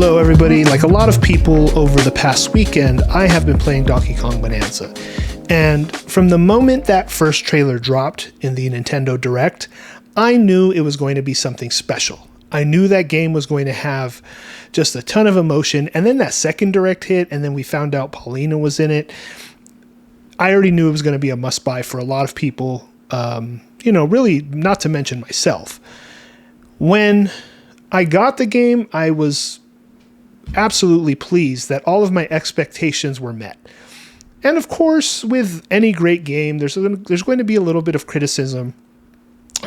Hello everybody, like a lot of people over the past weekend, I have been playing Donkey Kong Bananza. And from the moment that first trailer dropped in the Nintendo Direct, I knew it was going to be something special. I knew that game was going to have just a ton of emotion, and then that second Direct hit, and then we found out Paulina was in it. I already knew it was going to be a must-buy for a lot of people, really not to mention myself. When I got the game, I was absolutely pleased that all of my expectations were met. And of course, with any great game, there's going to be a little bit of criticism.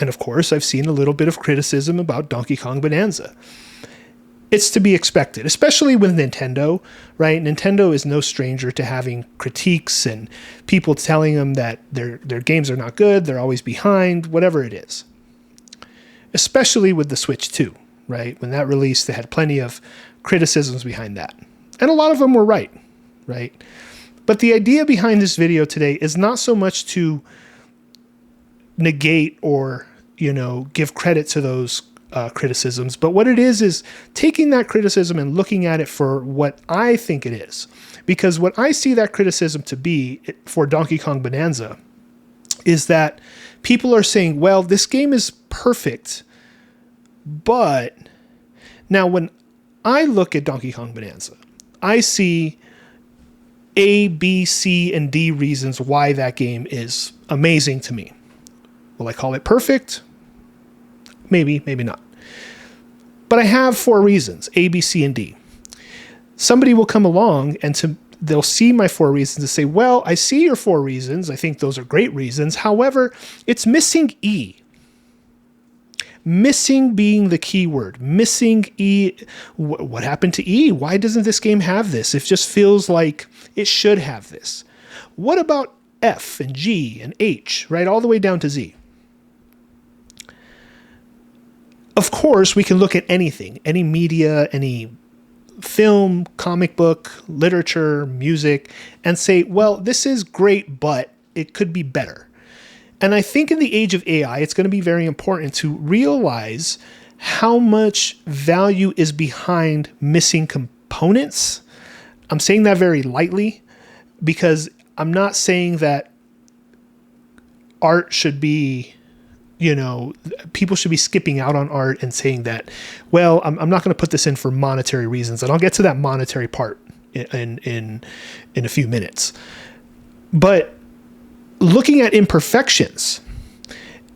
And of course, I've seen a little bit of criticism about Donkey Kong Bananza. It's to be expected, especially with Nintendo, right? Nintendo is no stranger to having critiques and people telling them that their games are not good, they're always behind, whatever it is. Especially with the Switch 2, right? When that released, they had plenty of criticisms behind that. And a lot of them were right? But the idea behind this video today is not so much to negate or, give credit to those criticisms, but what it is taking that criticism and looking at it for what I think it is. Because what I see that criticism to be for Donkey Kong Bananza is that people are saying, well, this game is perfect, but now when I look at Donkey Kong Bananza, I see A, B, C, and D reasons why that game is amazing to me. Will I call it perfect? Maybe, maybe not. But I have 4 reasons, A, B, C, and D. Somebody will come along and they'll see my 4 reasons and say, well, I see your 4 reasons. I think those are great reasons. However, it's missing E. Missing being the key word. Missing E. What happened to E? Why doesn't this game have this? It just feels like it should have this. What about F and G and H, right? All the way down to Z. Of course, we can look at anything, any media, any film, comic book, literature, music, and say, well, this is great, but it could be better. And I think in the age of AI, it's going to be very important to realize how much value is behind missing components. I'm saying that very lightly because I'm not saying that art should be, people should be skipping out on art and saying that, well, I'm not going to put this in for monetary reasons. And I'll get to that monetary part in a few minutes. But looking at Imperfections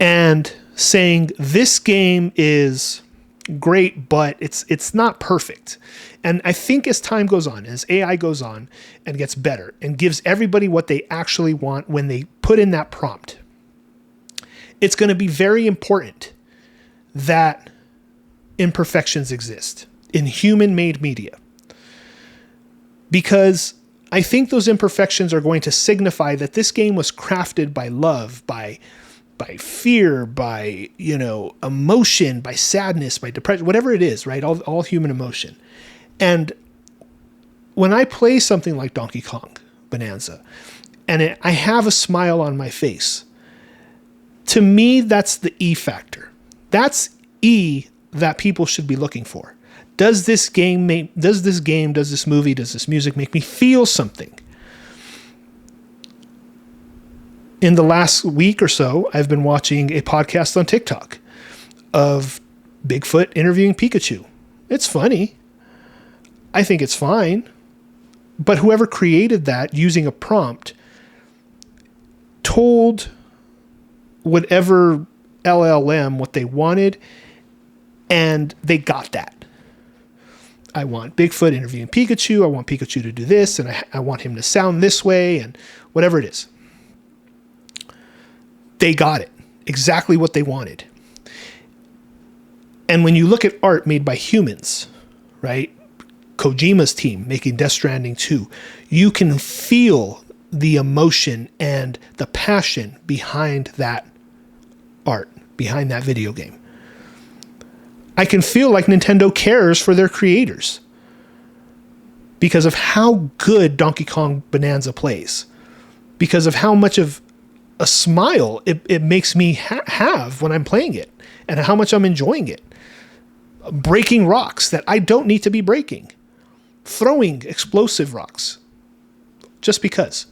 and saying this game is great, but it's not perfect. And I think as time goes on, as AI goes on and gets better and gives everybody what they actually want when they put in that prompt, it's going to be very important that imperfections exist in human-made media. Because I think those imperfections are going to signify that this game was crafted by love, by fear, by, emotion, by sadness, by depression, whatever it is, right? All human emotion. And when I play something like Donkey Kong Bananza, and I have a smile on my face, to me, that's the E factor. That's E that people should be looking for. Does this movie, does this music make me feel something? In the last week or so, I've been watching a podcast on TikTok of Bigfoot interviewing Pikachu. It's funny. I think it's fine. But whoever created that using a prompt told whatever LLM what they wanted, and they got that. I want Bigfoot interviewing Pikachu. I want Pikachu to do this, and I want him to sound this way, and whatever it is. They got it. Exactly what they wanted. And when you look at art made by humans, right? Kojima's team making Death Stranding 2, you can feel the emotion and the passion behind that art, behind that video game. I can feel like Nintendo cares for their creators because of how good Donkey Kong Bananza plays, because of how much of a smile it makes me have when I'm playing it, and how much I'm enjoying it. breaking rocks that I don't need to be breaking, throwing explosive rocks just because.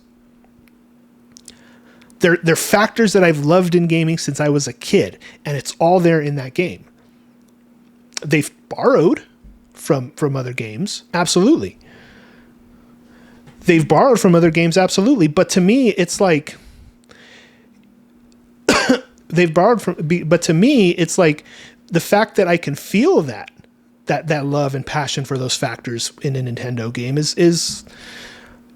They're factors that I've loved in gaming since I was a kid, and it's all there in that game. They've borrowed from other games, absolutely. They've borrowed from other games, absolutely. But to me, it's like but to me, it's like the fact that I can feel that love and passion for those factors in a Nintendo game is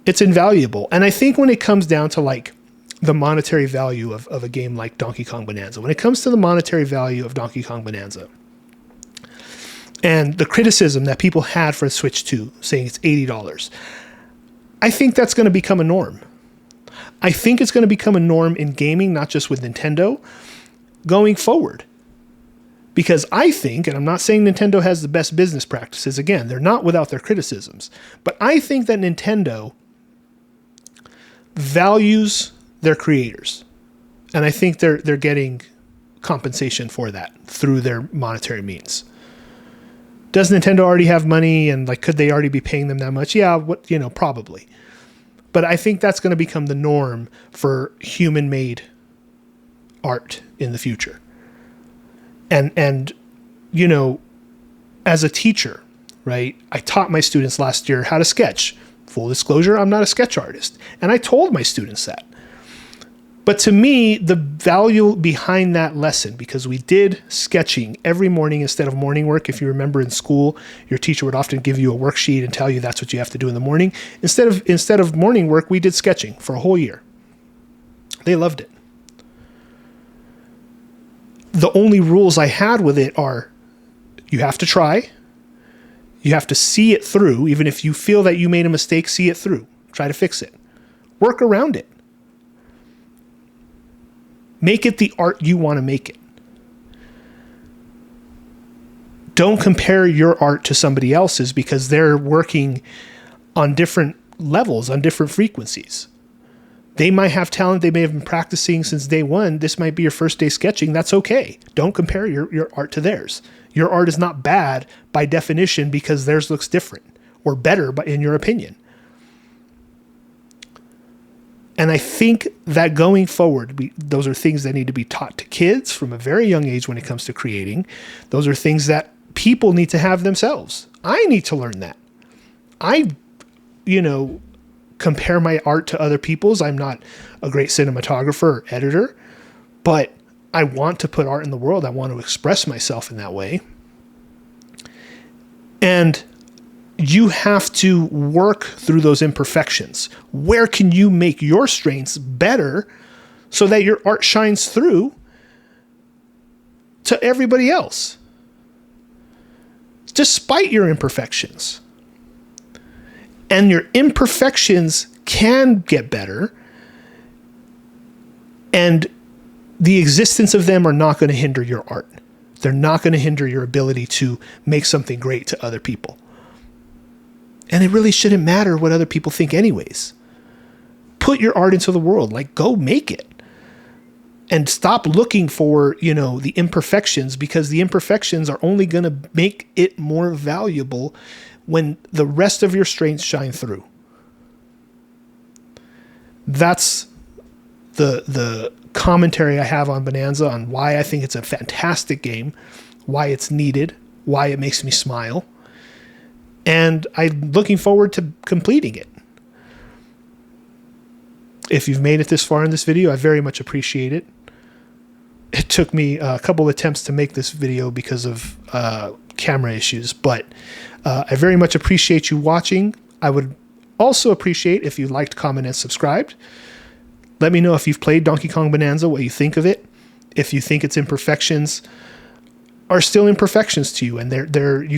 it's invaluable. And I think when it comes down to like the monetary value of a game like Donkey Kong Bonanza, when it comes to the monetary value of Donkey Kong Bonanza and the criticism that people had for Switch 2 saying it's $80, I think that's going to become a norm. I think it's going to become a norm in gaming, not just with Nintendo, going forward. Because I think, and I'm not saying Nintendo has the best business practices, again, they're not without their criticisms, but I think that Nintendo values their creators. And I think they're getting compensation for that through their monetary means. Does Nintendo already have money, and like could they already be paying them that much? Yeah, probably. But I think that's going to become the norm for human-made art in the future. And as a teacher, right, I taught my students last year how to sketch. Full disclosure, I'm not a sketch artist. And I told my students that. But to me, the value behind that lesson, because we did sketching every morning instead of morning work. If you remember in school, your teacher would often give you a worksheet and tell you that's what you have to do in the morning. Instead of morning work, we did sketching for a whole year. They loved it. The only rules I had with it are you have to try. You have to see it through. Even if you feel that you made a mistake, see it through. Try to fix it. Work around it. Make it the art you want to make it. Don't compare your art to somebody else's because they're working on different levels, on different frequencies. They might have talent. They may have been practicing since day one. This might be your first day sketching. That's okay. Don't compare your art to theirs. Your art is not bad by definition because theirs looks different or better in your opinion. And I think that going forward, those are things that need to be taught to kids from a very young age when it comes to creating. Those are things that people need to have themselves. I need to learn that. I, compare my art to other people's. I'm not a great cinematographer or editor, but I want to put art in the world. I want to express myself in that way. And you have to work through those imperfections. Where can you make your strengths better so that your art shines through to everybody else, despite your imperfections? And your imperfections can get better, and the existence of them are not going to hinder your art. They're not going to hinder your ability to make something great to other people. And it really shouldn't matter what other people think anyways. Put your art into the world. Like, go make it. And stop looking for, the imperfections, because the imperfections are only going to make it more valuable when the rest of your strengths shine through. That's the commentary I have on Bonanza, on why I think it's a fantastic game, why it's needed, why it makes me smile. And I'm looking forward to completing it. If you've made it this far in this video, I very much appreciate it. It took me a couple attempts to make this video because of camera issues, but I very much appreciate you watching. I would also appreciate if you liked, comment, and subscribed. Let me know if you've played Donkey Kong Bonanza, what you think of it. If you think its imperfections are still imperfections to you, and you